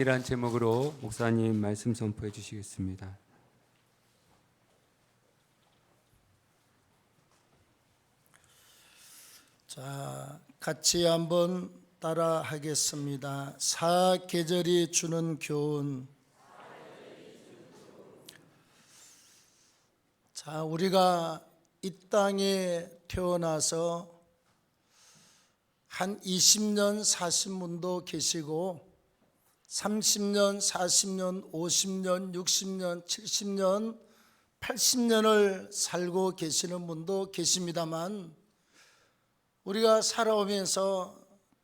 이란 제목으로 목사님 말씀 선포해 주시겠습니다. 자, 같이 한번 따라 하겠습니다. 사계절이 주는 교훈. 자, 우리가 이 땅에 태어나서 한 20년, 40년도 계시고 30년, 40년, 50년, 60년, 70년, 80년을 살고 계시는 분도 계십니다만 우리가 살아오면서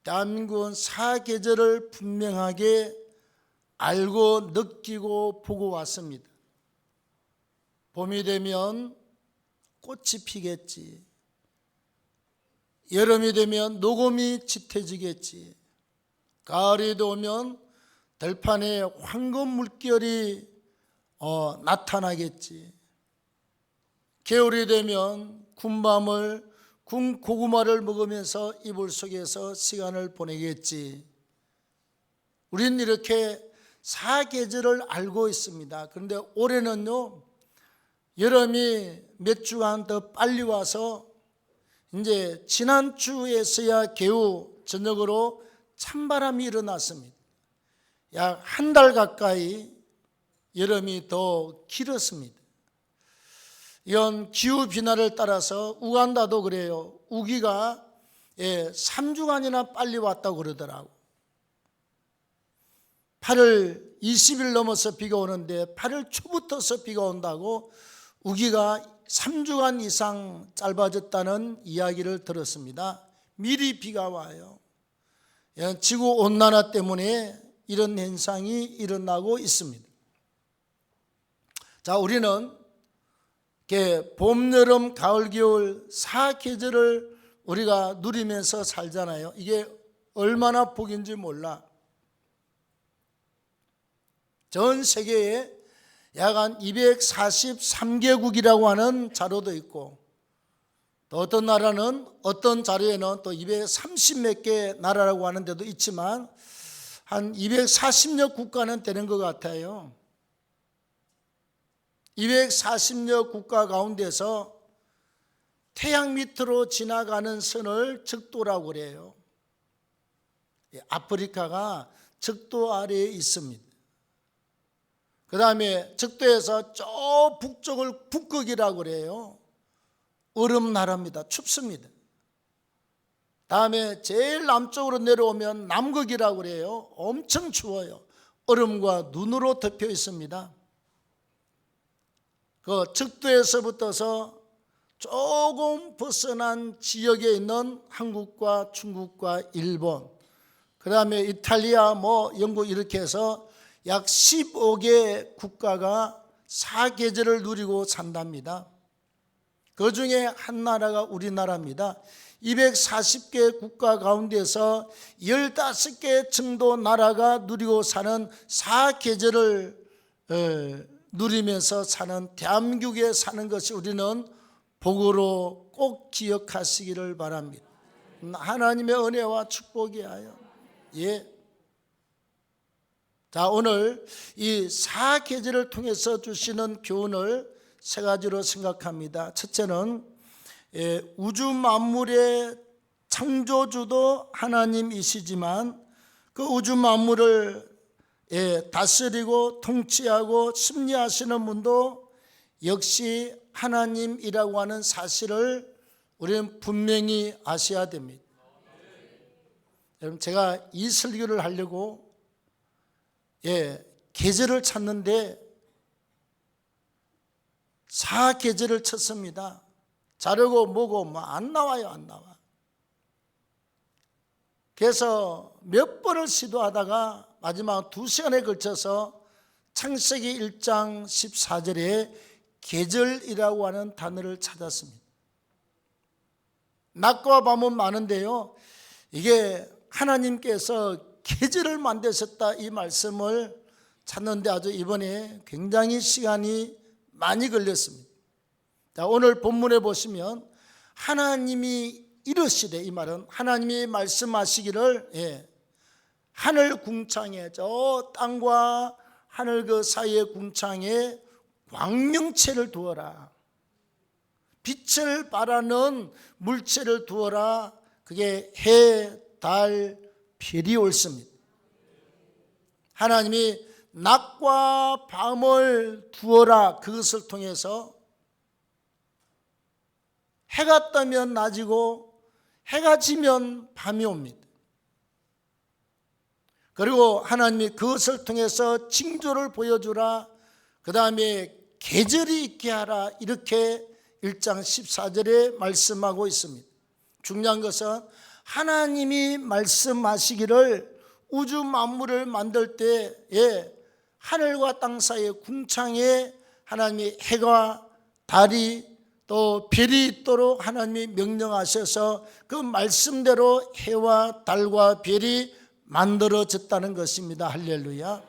대한민국은 사계절을 분명하게 알고 느끼고 보고 왔습니다. 봄이 되면 꽃이 피겠지. 여름이 되면 녹음이 짙어지겠지. 가을이 오면 들판에 황금 물결이 나타나겠지. 겨울이 되면 군 고구마를 먹으면서 이불 속에서 시간을 보내겠지. 우리는 이렇게 사계절을 알고 있습니다. 그런데 올해는요, 여름이 몇 주간 더 빨리 와서 이제 지난주에서야 겨우 저녁으로 찬바람이 일어났습니다. 약 한 달 가까이 여름이 더 길었습니다. 이런 기후 변화를 따라서 우간다도 그래요. 우기가 3주간이나 빨리 왔다고 그러더라고. 8월 20일 넘어서 비가 오는데 8월 초부터서 비가 온다고 우기가 3주간 이상 짧아졌다는 이야기를 들었습니다. 미리 비가 와요. 지구온난화 때문에 이런 현상이 일어나고 있습니다. 자, 우리는 봄, 여름, 가을, 겨울 사계절을 우리가 누리면서 살잖아요. 이게 얼마나 복인지 몰라. 전 세계에 약 한 243개국이라고 하는 자료도 있고 또 어떤 나라는 어떤 자료에는 또 230몇 개 나라라고 하는 데도 있지만 한 240여 국가는 되는 것 같아요. 240여 국가 가운데서 태양 밑으로 지나가는 선을 적도라고 그래요. 아프리카가 적도 아래에 있습니다. 그 다음에 적도에서 저 북쪽을 북극이라고 그래요. 얼음 나라입니다. 춥습니다. 다음에 제일 남쪽으로 내려오면 남극이라고 그래요. 엄청 추워요. 얼음과 눈으로 덮여 있습니다. 그 적도에서부터서 조금 벗어난 지역에 있는 한국과 중국과 일본, 그 다음에 이탈리아, 영국 이렇게 해서 약 15개 국가가 사계절을 누리고 산답니다. 그 중에 한 나라가 우리나라입니다. 240개 국가 가운데서 15개 정도 나라가 누리고 사는 사계절을 누리면서 사는 대한민국에 사는 것이 우리는 복으로 꼭 기억하시기를 바랍니다. 하나님의 은혜와 축복이에요. 예. 자, 오늘 이 사계절을 통해서 주시는 교훈을 세 가지로 생각합니다. 첫째는 우주 만물의 창조주도 하나님이시지만 그 우주 만물을 다스리고 통치하고 심리하시는 분도 역시 하나님이라고 하는 사실을 우리는 분명히 아셔야 됩니다. 여러분, 제가 이 설교를 하려고 계절을 찾는데 사계절을 쳤습니다. 자르고 뭐고 안 나와요. 안 나와. 그래서 몇 번을 시도하다가 마지막 2시간에 걸쳐서 창세기 1장 14절에 계절이라고 하는 단어를 찾았습니다. 낮과 밤은 많은데요, 이게 하나님께서 계절을 만드셨다 이 말씀을 찾는데 아주 이번에 굉장히 시간이 많이 걸렸습니다. 자, 오늘 본문에 보시면 하나님이 이르시되, 이 말은 하나님이 말씀하시기를 하늘 궁창에, 저 땅과 하늘 그 사이의 궁창에 광명체를 두어라. 빛을 발하는 물체를 두어라. 그게 해, 달, 별이 옳습니다. 하나님이 낮과 밤을 두어라. 그것을 통해서 해가 뜨면 낮이고 해가 지면 밤이 옵니다. 그리고 하나님이 그것을 통해서 징조를 보여주라. 그 다음에 계절이 있게 하라. 이렇게 1장 14절에 말씀하고 있습니다. 중요한 것은 하나님이 말씀하시기를 우주 만물을 만들 때에 하늘과 땅 사이의 궁창에 하나님이 해가 달이 또 별이 있도록 하나님이 명령하셔서 그 말씀대로 해와 달과 별이 만들어졌다는 것입니다. 할렐루야.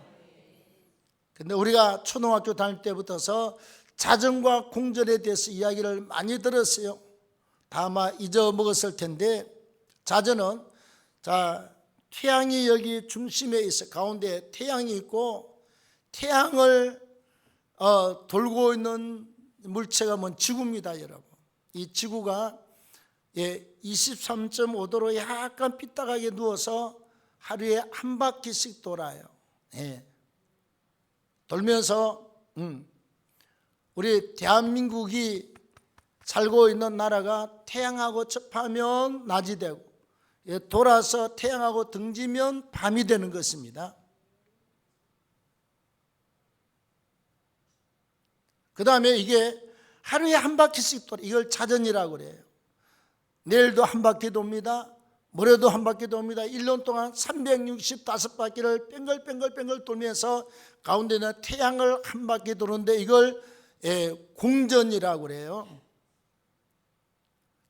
근데 우리가 초등학교 다닐 때부터서 자전과 공전에 대해서 이야기를 많이 들었어요. 다 아마 잊어먹었을 텐데, 자전은 태양이 여기 중심에 있어. 가운데 태양이 있고, 태양을 돌고 있는 물체가 뭔 지구입니다, 여러분. 이 지구가 23.5도로 약간 삐딱하게 누워서 하루에 한 바퀴씩 돌아요. 돌면서 우리 대한민국이 살고 있는 나라가 태양하고 접하면 낮이 되고 돌아서 태양하고 등지면 밤이 되는 것입니다. 그 다음에 이게 하루에 한 바퀴씩 돌아. 이걸 자전이라고 그래요. 내일도 한 바퀴 돕니다. 모레도 한 바퀴 돕니다. 1년 동안 365바퀴를 뺑글뺑글 돌면서 가운데는 태양을 한 바퀴 도는데 이걸 공전이라고 그래요.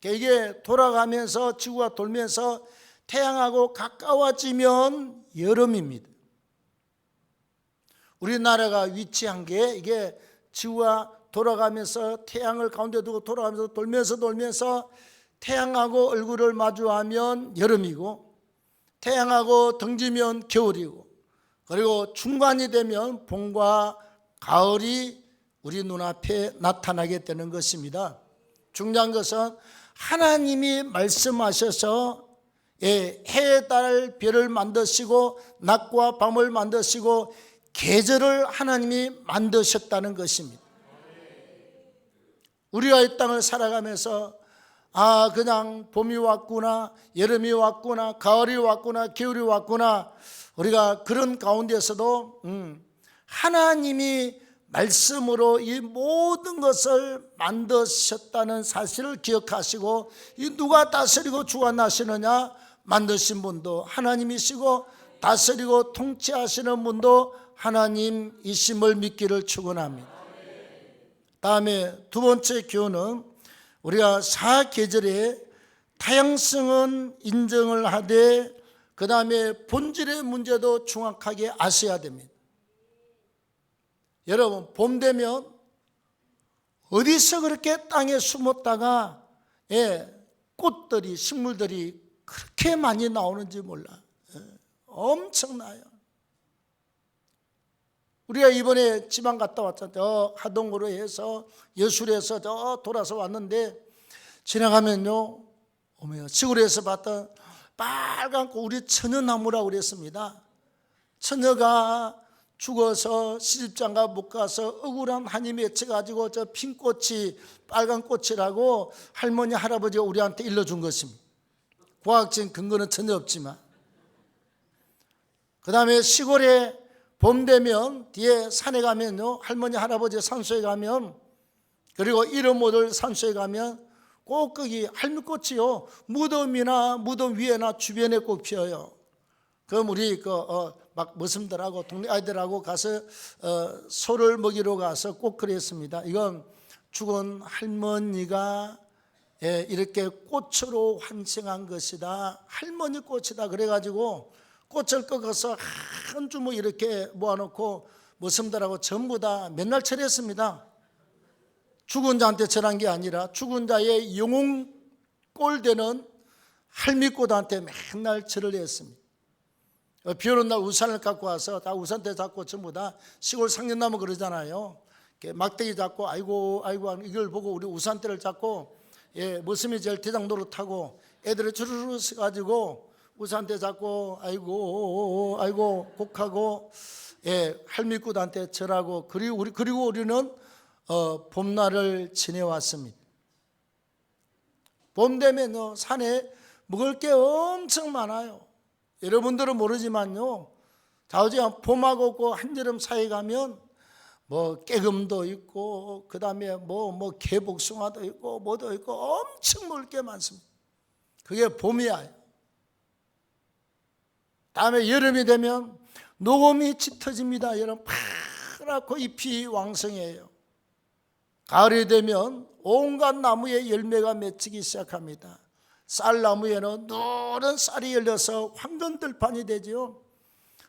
이게 돌아가면서 지구가 돌면서 태양하고 가까워지면 여름입니다. 우리나라가 위치한 게 이게 지구가 돌아가면서 태양을 가운데 두고 돌아가면서 돌면서 태양하고 얼굴을 마주하면 여름이고 태양하고 등지면 겨울이고 그리고 중간이 되면 봄과 가을이 우리 눈앞에 나타나게 되는 것입니다. 중요한 것은 하나님이 말씀하셔서 해, 달, 별을 만드시고 낮과 밤을 만드시고 계절을 하나님이 만드셨다는 것입니다. 우리가 이 땅을 살아가면서 그냥 봄이 왔구나, 여름이 왔구나, 가을이 왔구나, 겨울이 왔구나, 우리가 그런 가운데서도 하나님이 말씀으로 이 모든 것을 만드셨다는 사실을 기억하시고, 이 누가 다스리고 주관하시느냐? 만드신 분도 하나님이시고 다스리고 통치하시는 분도 하나님이심을 믿기를 축원합니다. 다음에 두 번째 교훈은 우리가 사계절에 다양성은 인정을 하되 그 다음에 본질의 문제도 정확하게 아셔야 됩니다. 여러분, 봄 되면 어디서 그렇게 땅에 숨었다가 꽃들이, 식물들이 그렇게 많이 나오는지 몰라. 엄청나요. 우리가 이번에 지방 갔다 왔잖아요. 하동으로 해서 여술에서 돌아서 왔는데 지나가면요, 시골에서 봤던 빨간 꽃, 우리 처녀나무라고 그랬습니다. 처녀가 죽어서 시집장가 못 가서 억울한 한이 맺혀가지고 저 핀꽃이 빨간 꽃이라고 할머니 할아버지가 우리한테 일러준 것입니다. 과학적인 근거는 전혀 없지만. 그 다음에 시골에 봄 되면 뒤에 산에 가면요, 할머니 할아버지 산소에 가면, 그리고 이름 못 올 산소에 가면 꼭 거기 할미꽃이요, 무덤이나 무덤 위에나 주변에 꼭 피어요. 그럼 우리 막 머슴들하고 동네 아이들하고 가서 소를 먹이러 가서 꼭 그랬습니다. 이건 죽은 할머니가 이렇게 꽃으로 환생한 것이다, 할머니 꽃이다. 그래가지고 꽃을 꺾어서 한 주먹 이렇게 모아놓고 머슴들하고 전부 다 맨날 절했습니다. 죽은 자한테 절한 게 아니라 죽은 자의 영혼 꼴 되는 할미꽃한테 맨날 절을 했습니다. 비 오는 날 우산을 갖고 와서 다 우산대 잡고 전부 다 시골 상년나무 그러잖아요. 막대기 잡고 아이고 이걸 보고 우리 우산대를 잡고 머슴이 제일 대장 노릇하고 애들을 주르르 서가지고 우산대 잡고 아이고 곡하고 할미꾼한테 절하고 그리고 우리는 봄날을 지내왔습니다. 봄 되면요 산에 먹을 게 엄청 많아요. 여러분들은 모르지만요 좌우지간 봄하고 그 한여름 사이에 가면 뭐 깨금도 있고 그 다음에 뭐 개복숭아도 있고 뭐도 있고 엄청 먹을 게 많습니다. 그게 봄이야. 다음에 여름이 되면 녹음이 짙어집니다. 여름 파랗고 잎이 왕성해요. 가을이 되면 온갖 나무에 열매가 맺히기 시작합니다. 쌀나무에는 노란 쌀이 열려서 황금들판이 되지요.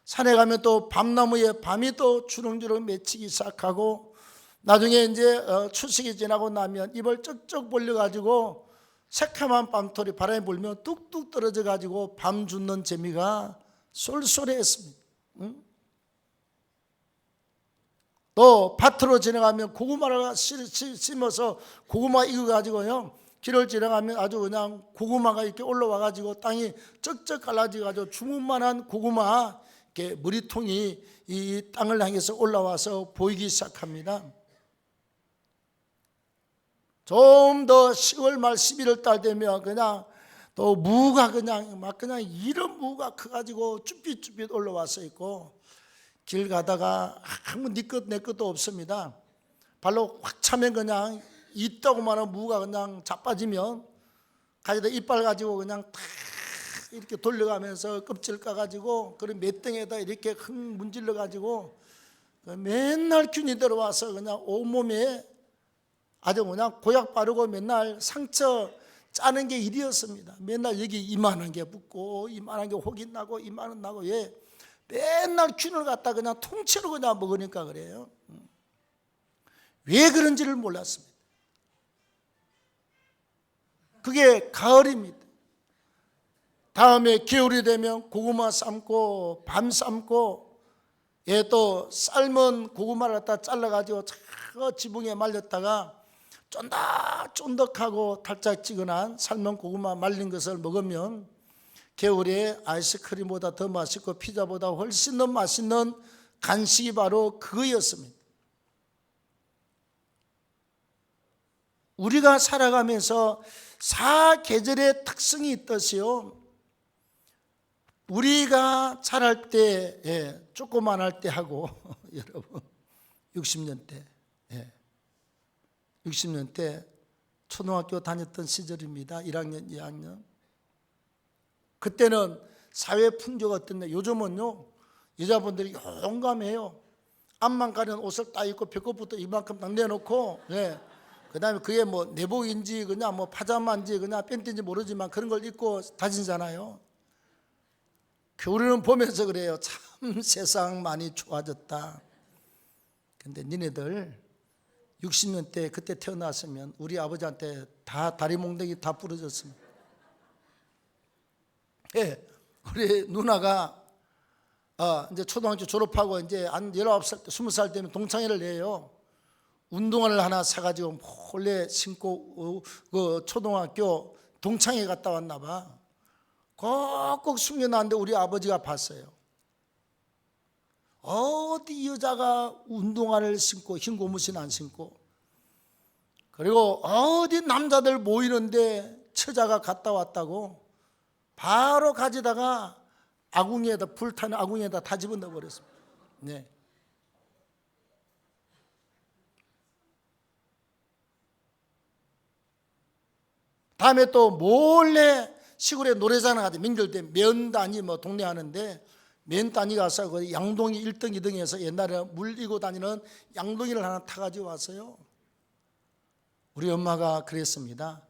산에 가면 또 밤나무에 밤이 또 주렁주렁 맺히기 시작하고 나중에 이제 추석이 지나고 나면 입을 쩍쩍 벌려가지고 새카만 밤토리 바람이 불면 뚝뚝 떨어져 가지고 밤 죽는 재미가 쏠쏠했습니다. 또 밭으로 지나가면 고구마를 심어서 고구마 익어가지고요 길을 지나가면 아주 그냥 고구마가 이렇게 올라와가지고 땅이 쩍쩍 갈라져가지고 주문만한 고구마 이렇게 머리통이 이 땅을 향해서 올라와서 보이기 시작합니다. 좀 더 10월 말 11월 달 되면 그냥 또 무가 그냥 이런 무가 커가지고 쭈삣쭈삣 올라와서 있고 길 가다가 아무 네 것 내 것도 없습니다. 발로 확 차면 그냥 있다고만한 무가 그냥 자빠지면 가지다 이빨 가지고 그냥 탁 이렇게 돌려가면서 껍질 까가지고 그런 맷등에다 이렇게 흥 문질러 가지고 맨날 균이 들어와서 그냥 온몸에 아주 그냥 고약 바르고 맨날 상처 짜는 게 일이었습니다. 맨날 여기 이만한 게 붙고 이만한 게 혹이 나고 이만한 나고 맨날 균을 갖다 그냥 통째로 그냥 먹으니까 그래요. 왜 그런지를 몰랐습니다. 그게 가을입니다. 다음에 겨울이 되면 고구마 삶고 밤 삶고 또 삶은 고구마를 갖다 잘라가지고 저 지붕에 말렸다가 쫀득쫀득하고 달짝지근한 삶은 고구마 말린 것을 먹으면 겨울에 아이스크림보다 더 맛있고 피자보다 훨씬 더 맛있는 간식이 바로 그거였습니다. 우리가 살아가면서 사계절의 특성이 있듯이요 우리가 자랄 때 조그만할 때 하고 여러분 60년 때 60년 때 초등학교 다녔던 시절입니다. 1학년 2학년 그때는 사회 풍조가 어땠냐. 요즘은요 여자분들이 용감해요. 앞만 가는 옷을 딱 입고 배꼽부터 이만큼 딱 내놓고 그 다음에 그게 뭐 내복인지 그냥 뭐 파자마인지 그냥 팬티인지 모르지만 그런 걸 입고 다니잖아요. 우리는 보면서 그래요. 참 세상 많이 좋아졌다. 근데 니네들 60년 때 그때 태어났으면 우리 아버지한테 다 다리 몽둥이 다 부러졌습니다. 우리 누나가 이제 초등학교 졸업하고 이제 한 19살 때 20살 되면 동창회를 해요. 운동화를 하나 사가지고 몰래 신고 그 초등학교 동창회 갔다 왔나 봐. 꼭꼭 숨겨놨는데 우리 아버지가 봤어요. 어디 여자가 운동화를 신고 흰 고무신 안 신고 그리고 어디 남자들 모이는데 처자가 갔다 왔다고 바로 가지다가 아궁이에다 불타는 아궁이에다 다 집어넣어 버렸습니다. 다음에 또 몰래 시골에 노래자랑 하대 명절 때 면단위 뭐 동네 하는데 면단위 가서 그 양동이 1등 2등에서 옛날에 물리고 다니는 양동이를 하나 타가지고 왔어요. 우리 엄마가 그랬습니다.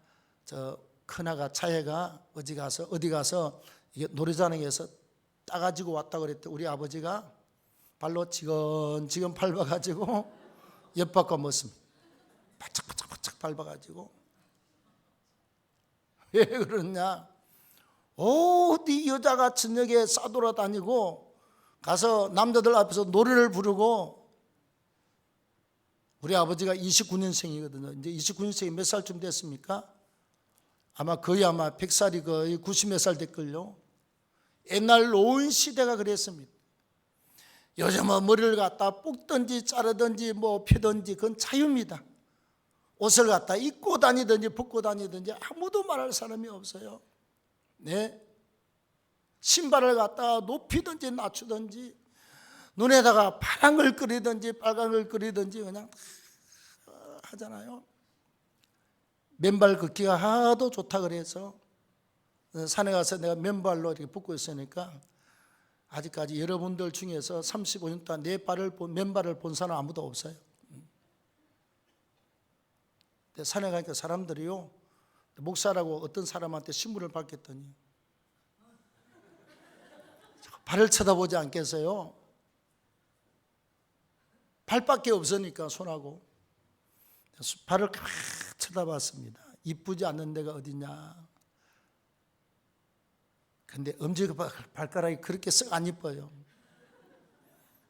저 큰아가 차혜가 어디 가서 이게 노래자랑에서 따가지고 왔다고 그랬더니 우리 아버지가 발로 지근지근 밟아가지고 옆바꿔 먹습니다. 바짝바짝 밟아가지고 왜 그러냐? 어디 여자가 저녁에 싸돌아다니고 가서 남자들 앞에서 노래를 부르고. 우리 아버지가 29년생이거든요. 이제 29년생이 몇 살쯤 됐습니까? 아마 100살이 거의 90몇 살 됐걸요. 옛날 노인 시대가 그랬습니다. 요즘은 머리를 갖다 볶든지 자르든지 뭐 펴든지 그건 자유입니다. 옷을 갖다 입고 다니든지 벗고 다니든지 아무도 말할 사람이 없어요. 네. 신발을 갖다 높이든지 낮추든지 눈에다가 파란 걸 그리든지 빨간 걸 그리든지 그냥 하잖아요. 맨발 걷기가 하도 좋다 그래서 산에 가서 내가 맨발로 이렇게 걷고 있으니까 아직까지 여러분들 중에서 35년 동안 내 맨발을 본 사람 아무도 없어요. 산에 가니까 사람들이요, 목사라고 어떤 사람한테 신문을 받겠더니 발을 쳐다보지 않겠어요? 발밖에 없으니까 손하고 발을 막 쳐다봤습니다. 이쁘지 않는 데가 어디냐. 근데 엄지발가락이 그렇게 썩 안 이뻐요.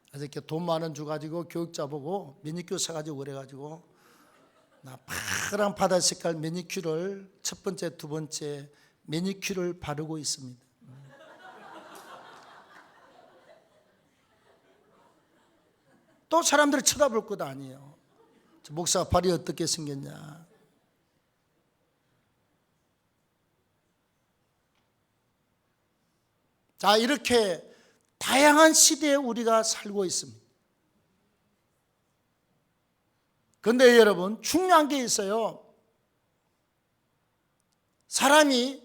그래서 이렇게 돈 많은 주 가지고 교육자 보고 매니큐어 사가지고 그래가지고 나 파란 바다 색깔 매니큐어를 첫 번째, 두 번째 매니큐어를 바르고 있습니다. 또 사람들이 쳐다볼 것 아니에요. 저 목사 발이 어떻게 생겼냐. 자, 이렇게 다양한 시대에 우리가 살고 있습니다. 그런데 여러분, 중요한 게 있어요. 사람이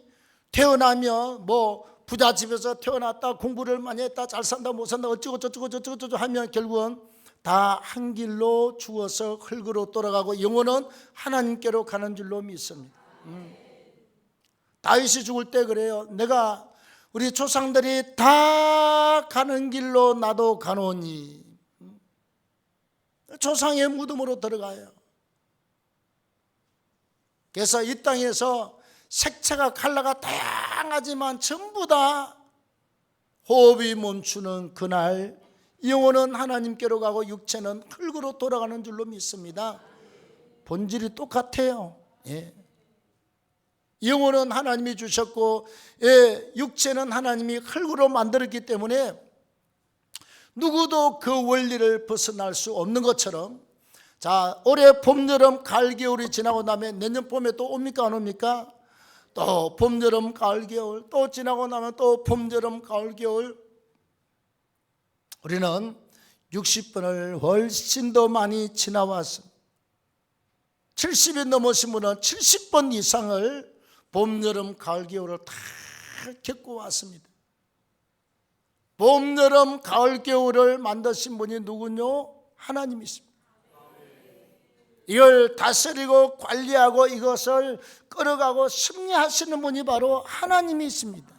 태어나면 뭐 부잣집에서 태어났다, 공부를 많이 했다, 잘 산다, 못 산다, 어쩌고 저쩌고 하면 결국은 다 한 길로 죽어서 흙으로 돌아가고 영혼은 하나님께로 가는 줄로 믿습니다. 다윗이 죽을 때 그래요. 내가 우리 조상들이 다 가는 길로 나도 가노니. 조상의 무덤으로 들어가요. 그래서 이 땅에서 색채가 컬러가 다양하지만 전부 다 호흡이 멈추는 그날 영혼은 하나님께로 가고 육체는 흙으로 돌아가는 줄로 믿습니다. 본질이 똑같아요. 예. 영혼은 하나님이 주셨고, 예, 육체는 하나님이 흙으로 만들었기 때문에 누구도 그 원리를 벗어날 수 없는 것처럼, 자, 올해 봄, 여름, 가을, 겨울이 지나고 나면 내년 봄에 또 옵니까 안 옵니까? 또 봄, 여름, 가을, 겨울, 또 지나고 나면 또 봄, 여름, 가을, 겨울. 우리는 60번을 훨씬 더 많이 지나왔습니다. 70이 넘으신 분은 70번 이상을 봄, 여름, 가을, 겨울을 다 겪고 왔습니다. 봄, 여름, 가을, 겨울을 만드신 분이 누군요? 하나님이십니다. 이걸 다스리고 관리하고 이것을 끌어가고 승리하시는 분이 바로 하나님이십니다.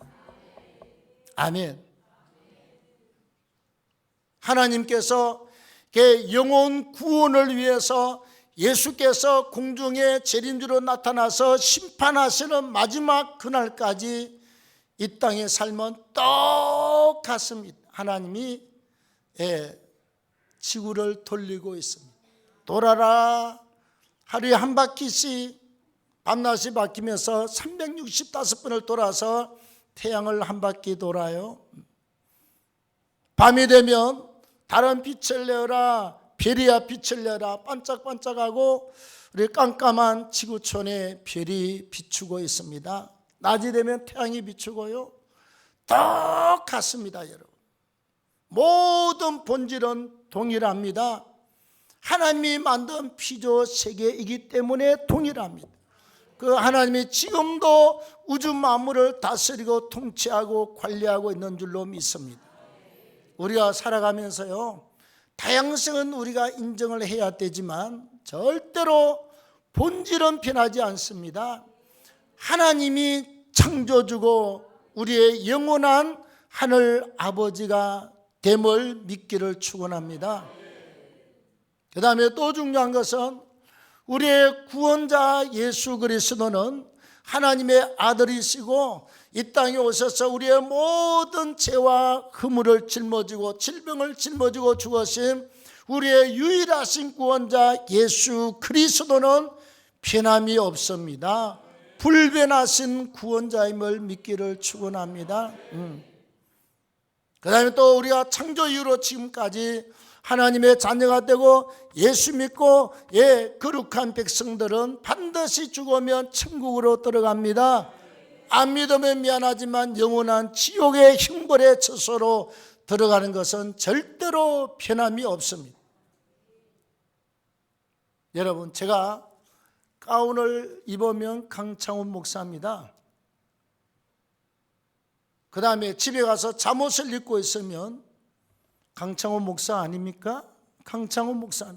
아멘. 하나님께서 영혼 구원을 위해서 예수께서 공중에 재림주로 나타나서 심판하시는 마지막 그날까지 이 땅의 삶은 똑같습니다. 하나님이 지구를 돌리고 있습니다. 돌아라. 하루에 한 바퀴씩 밤낮이 바뀌면서 365번을 돌아서 태양을 한 바퀴 돌아요. 밤이 되면 다른 빛을 내어라, 별이야 빛을 내어라, 반짝반짝하고 우리 깜깜한 지구촌에 별이 비추고 있습니다. 낮이 되면 태양이 비추고요. 똑같습니다, 여러분. 모든 본질은 동일합니다. 하나님이 만든 피조 세계이기 때문에 동일합니다. 그 하나님이 지금도 우주 만물을 다스리고 통치하고 관리하고 있는 줄로 믿습니다. 우리가 살아가면서요, 다양성은 우리가 인정을 해야 되지만 절대로 본질은 변하지 않습니다. 하나님이 창조주고 우리의 영원한 하늘 아버지가 됨을 믿기를 축원합니다. 그 다음에 또 중요한 것은 우리의 구원자 예수 그리스도는 하나님의 아들이시고 이 땅에 오셔서 우리의 모든 죄와 허물을 짊어지고 질병을 짊어지고 죽으신 우리의 유일하신 구원자 예수 그리스도는 변함이 없습니다. 불변하신 구원자임을 믿기를 축원합니다. 그 다음에 또 우리가 창조 이후로 지금까지 하나님의 자녀가 되고 예수 믿고 거룩한 백성들은 반드시 죽으면 천국으로 들어갑니다. 안 믿으면 미안하지만 영원한 지옥의 형벌의 처소로 들어가는 것은 절대로 변함이 없습니다. 여러분, 제가 가운을 입으면 강창훈 목사입니다. 그 다음에 집에 가서 잠옷을 입고 있으면 강창훈 목사 아닙니까? 강창훈 목사.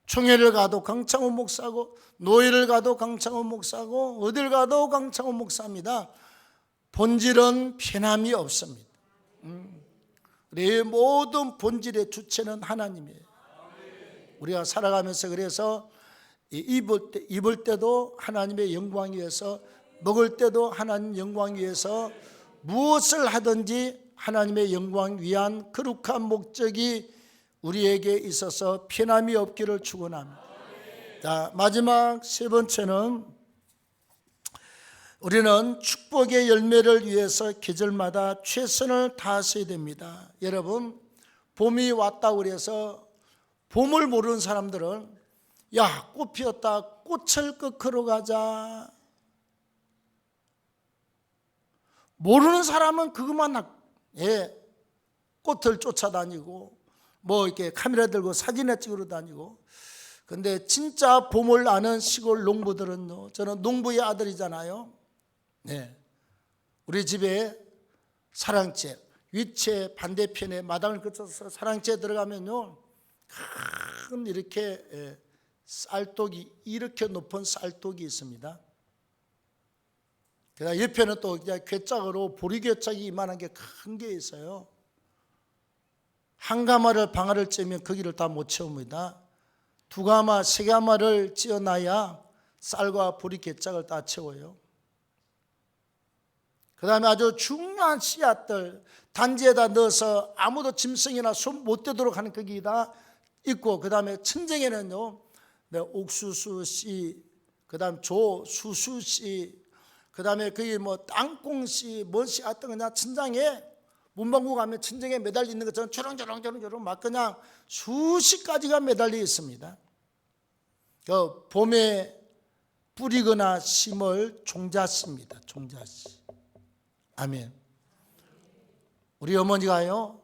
총회를 가도 강창훈 목사고, 노예를 가도 강창훈 목사고, 어딜 가도 강창훈 목사입니다. 본질은 변함이 없습니다. 우리의 모든 본질의 주체는 하나님이에요. 우리가 살아가면서 그래서 입을 때도 하나님의 영광 위해서, 먹을 때도 하나님 영광 위해서, 무엇을 하든지 하나님의 영광 위한 거룩한 목적이 우리에게 있어서 변함이 없기를 축원합니다. 자, 마지막 세 번째는 우리는 축복의 열매를 위해서 계절마다 최선을 다하셔야 됩니다. 여러분, 봄이 왔다고 그래서 봄을 모르는 사람들은 야, 꽃 피었다, 꽃을 꺾으러 가자. 모르는 사람은 그것만 꽃을 쫓아다니고 뭐 이렇게 카메라 들고 사진에 찍으러 다니고. 근데 진짜 봄을 아는 시골 농부들은요, 저는 농부의 아들이잖아요. 우리 집에 사랑채, 위채 반대편에 마당을 거쳐서 사랑채에 들어가면요, 큰 이렇게 쌀독이, 이렇게 높은 쌀독이 있습니다. 그다음 옆에는 또 괴짝으로 보리괴짝이 이만한 게 큰 게 있어요. 한 가마를 방아를 찌면 거기를 다 못 채웁니다. 두 가마, 세 가마를 찌어놔야 쌀과 보리괴짝을 다 채워요. 그 다음에 아주 중요한 씨앗들 단지에다 넣어서 아무도 짐승이나 손 못 대도록 하는 거기다 있고, 그 다음에 천정에는요, 옥수수 씨, 그 다음 수수 씨, 그 다음에 거기 뭐 땅콩 씨, 뭔 씨 하여튼 그냥 천장에, 문방구 가면 천장에 매달려 있는 것처럼 초롱초롱초롱 막 그냥 수십 가지가 매달려 있습니다. 그 봄에 뿌리거나 심을 종자씨입니다. 종자씨. 아멘. 우리 어머니가요,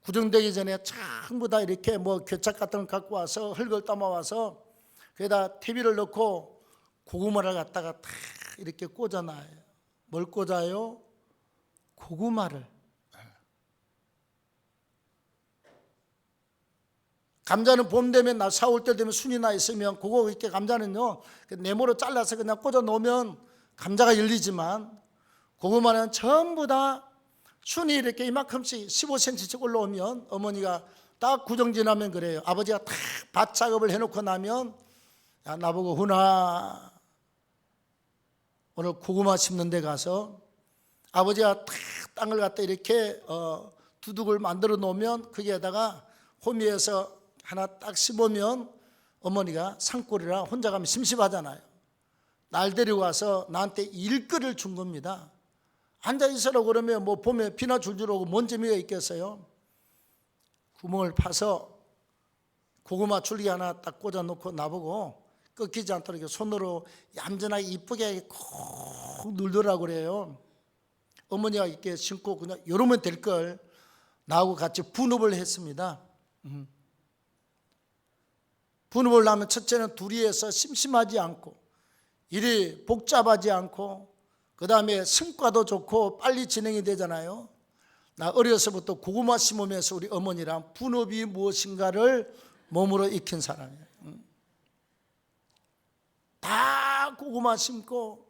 구정되기 전에 전부 다 이렇게 뭐 괴짝 같은 거 갖고 와서 흙을 담아와서 거기다 퇴비를 넣고 고구마를 갖다가 다 이렇게 꽂아놔요. 뭘 꽂아요? 고구마를. 감자는 봄 되면 4월 때 되면 순이 나 있으면 그거 이렇게 감자는요, 네모로 잘라서 그냥 꽂아 놓으면 감자가 열리지만, 고구마는 전부 다 순이 이렇게 이만큼씩 15cm씩 올라오면 어머니가 딱 구정 지나면 그래요. 아버지가 다 밭 작업을 해놓고 나면, 야, 나보고 훈아, 오늘 고구마 심는 데 가서 아버지가 딱 땅을 갖다 이렇게 두둑을 만들어 놓으면 거기에다가 호미에서 하나 딱 심으면 어머니가 산골이라 혼자 가면 심심하잖아요. 날 데리고 와서 나한테 일거리를 준 겁니다. 앉아있으라고 그러면 뭐 봄에 비나 줄줄 오고 뭔 재미가 있겠어요. 구멍을 파서 고구마 줄기 하나 딱 꽂아놓고 나보고 꺾이지 않도록 손으로 얌전하게 이쁘게 콕 눌더라고 그래요. 어머니가 이렇게 심고 그냥 이러면 될 걸 나하고 같이 분업을 했습니다. 분업을 하면 첫째는 둘이 해서 심심하지 않고 일이 복잡하지 않고, 그 다음에 성과도 좋고 빨리 진행이 되잖아요. 나 어려서부터 고구마 심으면서 우리 어머니랑 분업이 무엇인가를 몸으로 익힌 사람이에요. 다 고구마 심고,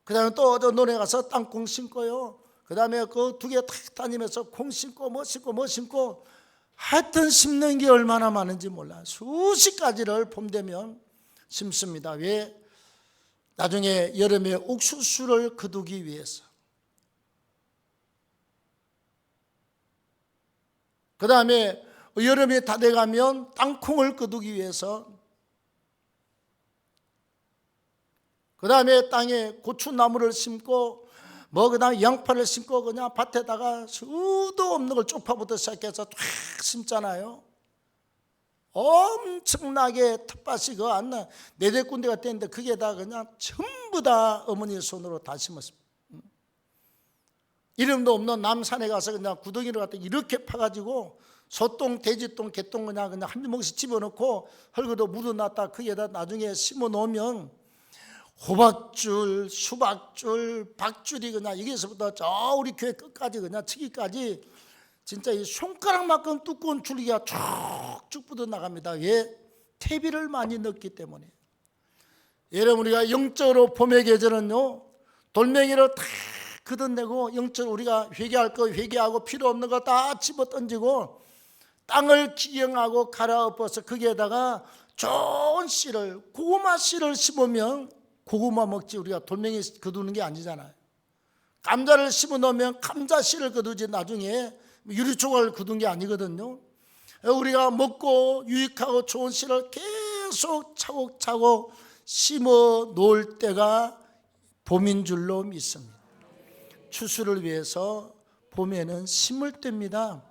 그 다음에 또 논에 가서 땅콩 심고요. 그 다음에 그 두 개 탁 다니면서 콩 심고 뭐 심고 하여튼 심는 게 얼마나 많은지 몰라. 수십 가지를 봄 되면 심습니다. 왜? 나중에 여름에 옥수수를 거두기 위해서, 그 다음에 여름이 다 돼가면 땅콩을 거두기 위해서, 그 다음에 땅에 고추나무를 심고 그 다음에 양파를 심고 그냥 밭에다가 수도 없는 걸 쪽파부터 시작해서 쫙 심잖아요. 엄청나게 텃밭이 그 안 나, 4군데가 됐는데 그게 다 그냥 전부 다 어머니 손으로 다 심었습니다. 이름도 없는 남산에 가서 그냥 구덩이를 갖다 이렇게 파가지고 소똥, 돼지똥, 개똥 그냥 한 주먹씩 집어넣고 흙으로 묻어놨다 거기에다 나중에 심어 놓으면 호박줄, 수박줄, 박줄이 그냥 여기서부터 저 우리 교회 끝까지 그냥 치기까지 진짜 이 손가락만큼 두꺼운 줄기가 쭉쭉 뻗어 나갑니다. 왜? 퇴비를 많이 넣기 때문에. 여러분, 우리가 영적으로 봄의 계절은요, 돌멩이를 다 걷어내고 영적으로 우리가 회개할 거 회개하고 필요 없는 거 다 집어 던지고 땅을 기경하고 갈아엎어서 거기에다가 좋은 씨를, 고구마 씨를 심으면 고구마 먹지 우리가 돌멩이 거두는 게 아니잖아요. 감자를 심어 놓으면 감자 씨를 거두지 나중에 유리초가를 거둔 게 아니거든요. 우리가 먹고 유익하고 좋은 씨를 계속 차곡차곡 심어 놓을 때가 봄인 줄로 믿습니다. 추수를 위해서 봄에는 심을 때입니다.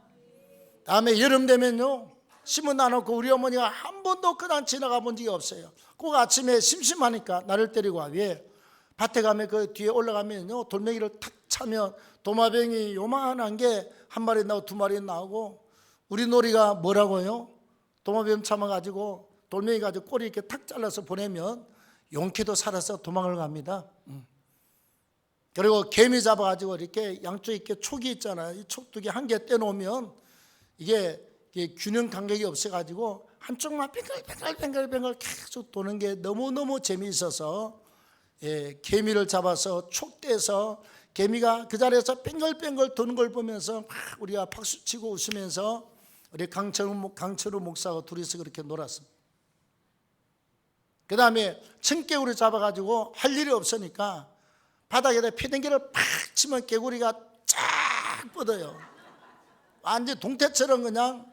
다음에 여름 되면요, 심어 놔놓고 우리 어머니가 한 번도 그냥 지나가 본 적이 없어요. 꼭 아침에 심심하니까 나를 데리고 와. 왜? 밭에 가면 그 뒤에 올라가면요, 돌멩이를 탁 차면 도마뱀이 요만한 게 한 마리 나오고 두 마리 나오고, 우리 놀이가 뭐라고요? 도마뱀 참아가지고 돌멩이 가지고 꼬리 이렇게 탁 잘라서 보내면 용케도 살아서 도망을 갑니다. 그리고 개미 잡아가지고 이렇게 양쪽에 이렇게 촉이 있잖아요. 이 촉 두 개 한 개 떼놓으면 이게 균형 감각이 없어가지고 한쪽만 뱅글뱅글 계속 도는 게 너무너무 재미있어서, 개미를 잡아서 촉 떼서 개미가 그 자리에서 뱅글뱅글 도는 걸 보면서 막 우리가 박수치고 웃으면서 우리 강철우 목사하고 둘이서 그렇게 놀았습니다. 그 다음에 청개구리 잡아가지고 할 일이 없으니까 바닥에다 피댕기를 팍 치면 개구리가 쫙 뻗어요. 완전 동태처럼 그냥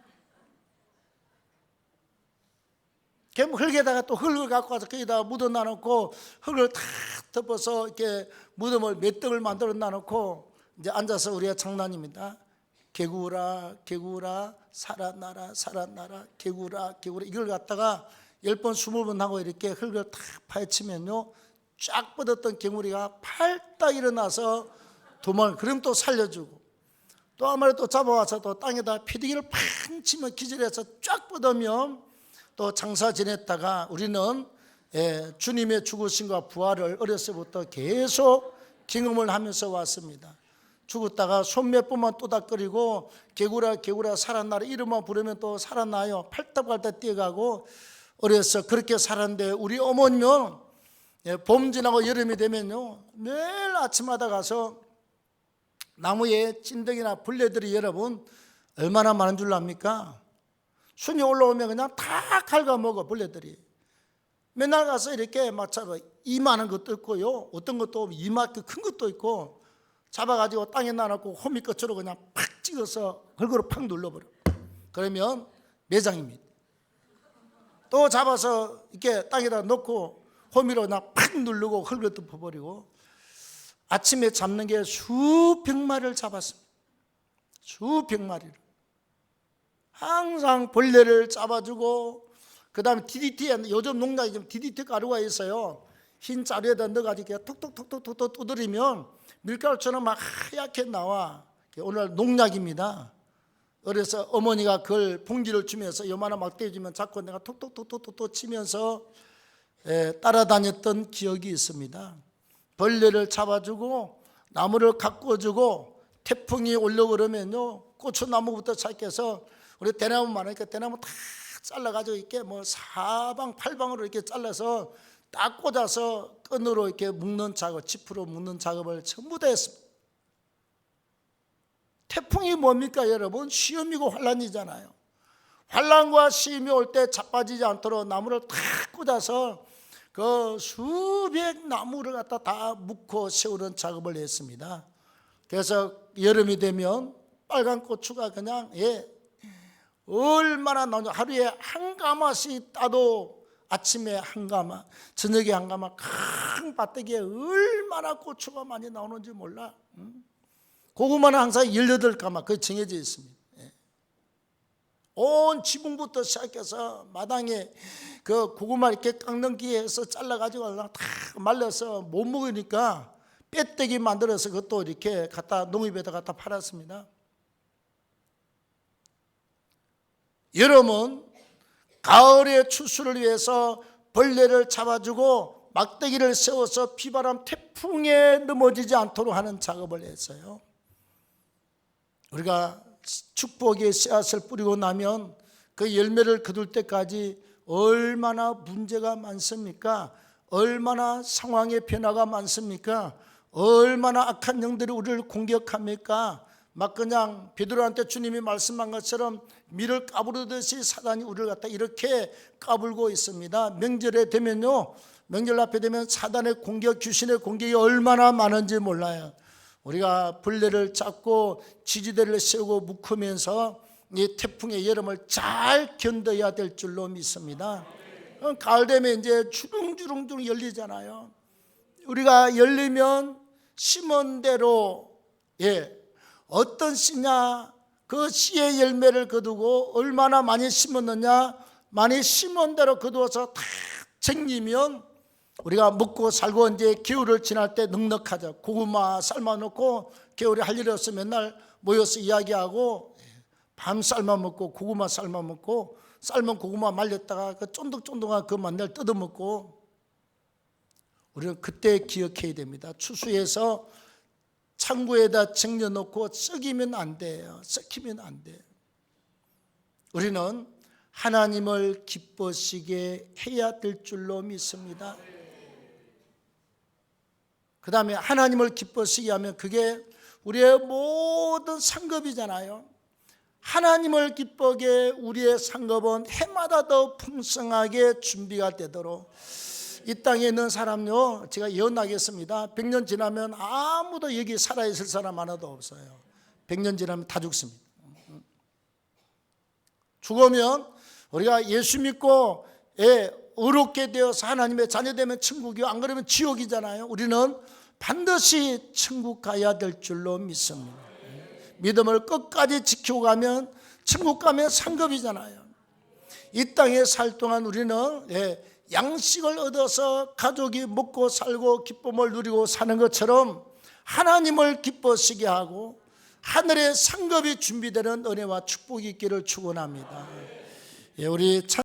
흙에다가 또 흙을 갖고 와서 거기다가 묻어 놔놓고 흙을 다 덮어서 이렇게 무덤을 몇 등을 만들어 놔놓고 이제 앉아서 우리가 장난입니다. 개구라 개구라 살아나라 살아나라 개구라 개구라, 이걸 갖다가 10번 20번 하고 이렇게 흙을 탁 파헤치면요, 쫙 뻗었던 개구리가 팔딱 일어나서 그럼 또 살려주고, 또 한 마리 또 잡아와서 또 땅에다 피딩이를 팡 치면 기절해서 쫙 뻗으면 또 장사 지냈다가 우리는 주님의 죽으심과 부활을 어렸을부터 계속 경험을 하면서 왔습니다. 죽었다가 손 몇 번만 또닥거리고 개구라 개구라 살아나라 이름만 부르면 또 살아나요. 팔딱팔딱 뛰어가고 어려서 그렇게 살았는데, 우리 어머니는 봄 지나고 여름이 되면요, 매일 아침마다 가서 나무에 찐득이나 벌레들이 여러분 얼마나 많은 줄 압니까? 순이 올라오면 그냥 다 갉아먹어 벌레들이. 맨날 가서 이렇게 막 잡아, 이만한 것도 있고요, 어떤 것도 이만큼 큰 것도 있고, 잡아가지고 땅에 놔놓고 호미 끝으로 그냥 팍 찍어서 흙으로 팍 눌러버려. 그러면 매장입니다. 또 잡아서 이렇게 땅에다 놓고 호미로 그냥 팍 누르고 흙을 덮어버리고, 아침에 잡는 게 수백 마리를 잡았습니다. 수백 마리를. 항상 벌레를 잡아주고, 그 다음에 DDT, 요즘 농약이 좀 DDT 가루가 있어요. 흰 자루에다 넣어가지고 톡톡톡톡톡 두드리면 밀가루처럼 막 하얗게 나와. 오늘 농약입니다. 그래서 어머니가 그걸 봉지를 주면서 요만한 막대기 주면 자꾸 내가 톡톡톡톡톡 치면서 따라다녔던 기억이 있습니다. 벌레를 잡아주고 나무를 가꿔주고, 태풍이 올려 그러면요, 고추나무부터 시작해서 우리 대나무 많으니까 대나무 다 잘라가지고 이렇게 뭐 사방 팔방으로 이렇게 잘라서 딱 꽂아서 끈으로 이렇게 묶는 작업, 지프로 묶는 작업을 전부 다 했습니다. 태풍이 뭡니까 여러분? 시험이고 환란이잖아요. 환란과 시험이 올 때 자빠지지 않도록 나무를 탁 꽂아서 그 수백 나무를 갖다 다 묶어 세우는 작업을 했습니다. 그래서 여름이 되면 빨간 고추가 그냥 얼마나 나오냐. 하루에 한 가마씩 따도 아침에 한 가마, 저녁에 한 가마, 큰 밭대기에 얼마나 고추가 많이 나오는지 몰라. 고구마는 항상 18가마 그 정해져 있습니다. 온 지붕부터 시작해서 마당에 그 고구마 이렇게 깎는 기에서 잘라가지고 다 말려서 못 먹으니까 빼떼기 만들어서 그것도 이렇게 갖다 농협에다 갖다 팔았습니다. 여름은 가을의 추수를 위해서 벌레를 잡아주고 막대기를 세워서 비바람 태풍에 넘어지지 않도록 하는 작업을 했어요. 우리가 축복의 씨앗을 뿌리고 나면 그 열매를 거둘 때까지 얼마나 문제가 많습니까? 얼마나 상황의 변화가 많습니까? 얼마나 악한 영들이 우리를 공격합니까? 막 그냥 베드로한테 주님이 말씀한 것처럼 밀을 까부르듯이 사단이 우리를 갖다 이렇게 까불고 있습니다. 명절에 되면요, 명절 앞에 되면 사단의 공격, 귀신의 공격이 얼마나 많은지 몰라요. 우리가 벌레를 잡고 지지대를 세우고 묶으면서 이 태풍의 여름을 잘 견뎌야 될 줄로 믿습니다. 가을 되면 이제 주릉주릉 열리잖아요. 우리가 열리면 심은 대로 어떤 씨냐, 그 씨의 열매를 거두고 얼마나 많이 심었느냐, 많이 심은 대로 거두어서 다 챙기면 우리가 먹고 살고 이제 겨울을 지날 때 넉넉하죠. 고구마 삶아놓고 겨울에 할 일이 없으면 맨날 모여서 이야기하고 밤 삶아먹고 고구마 삶아먹고 삶은 고구마 말렸다가 그 쫀득쫀득한 그 만날 뜯어먹고 우리는 그때 기억해야 됩니다. 추수해서 창고에다 쟁여놓고 썩이면 안 돼요. 썩히면 안 돼요. 우리는 하나님을 기뻐시게 해야 될 줄로 믿습니다. 그 다음에 하나님을 기뻐시게 하면 그게 우리의 모든 상급이잖아요. 하나님을 기쁘게 우리의 상급은 해마다 더 풍성하게 준비가 되도록 이 땅에 있는 사람요, 제가 예언하겠습니다. 100년 지나면 아무도 여기 살아있을 사람 하나도 없어요. 100년 지나면 다 죽습니다. 죽으면 우리가 예수 믿고 의롭게 되어서 하나님의 자녀되면 천국이요, 안 그러면 지옥이잖아요. 우리는 반드시 천국 가야 될 줄로 믿습니다. 믿음을 끝까지 지키고 가면 천국 가면 상급이잖아요. 이 땅에 살 동안 우리는 양식을 얻어서 가족이 먹고 살고 기쁨을 누리고 사는 것처럼 하나님을 기뻐시게 하고 하늘의 상급이 준비되는 은혜와 축복이 있기를 축원합니다. 우리